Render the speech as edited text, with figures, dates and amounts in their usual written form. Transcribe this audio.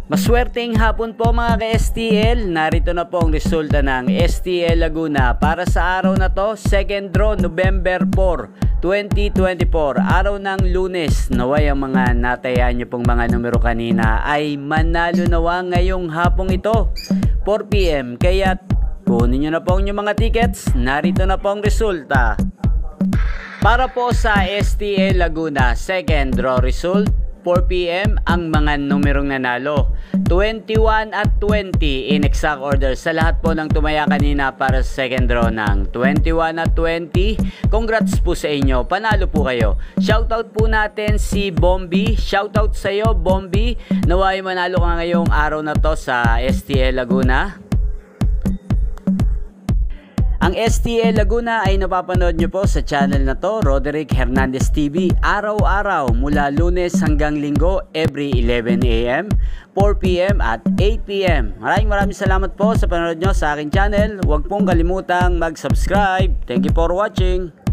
Maswerteng hapon po mga ka-STL, narito na po ang resulta ng STL Laguna para sa araw na to, second draw November 4, 2024, araw ng Lunes. Naway ang mga natayaan nyo pong mga numero kanina ay manalo nawa ngayong hapong ito, 4 PM. Kaya kunin nyo na po ang inyong mga tickets, narito na po ang resulta. Para po sa STL Laguna, second draw result, 4 PM ang mga numerong nanalo. 21 at 20 in exact order sa lahat po ng tumaya kanina para sa second draw ng 21 at 20. Congrats po sa inyo, panalo po kayo. Shoutout po natin si Bombi. Shoutout sa iyo Bombi. Naway manalo ka ngayong araw na to sa STL Laguna. Ang STL Laguna ay napapanood nyo po sa channel na to, Roderick Hernandez TV, araw-araw mula Lunes hanggang Linggo, every 11 AM, 4 PM at 8 PM. Maraming salamat po sa panonood nyo sa aking channel. Huwag pong kalimutang mag-subscribe. Thank you for watching.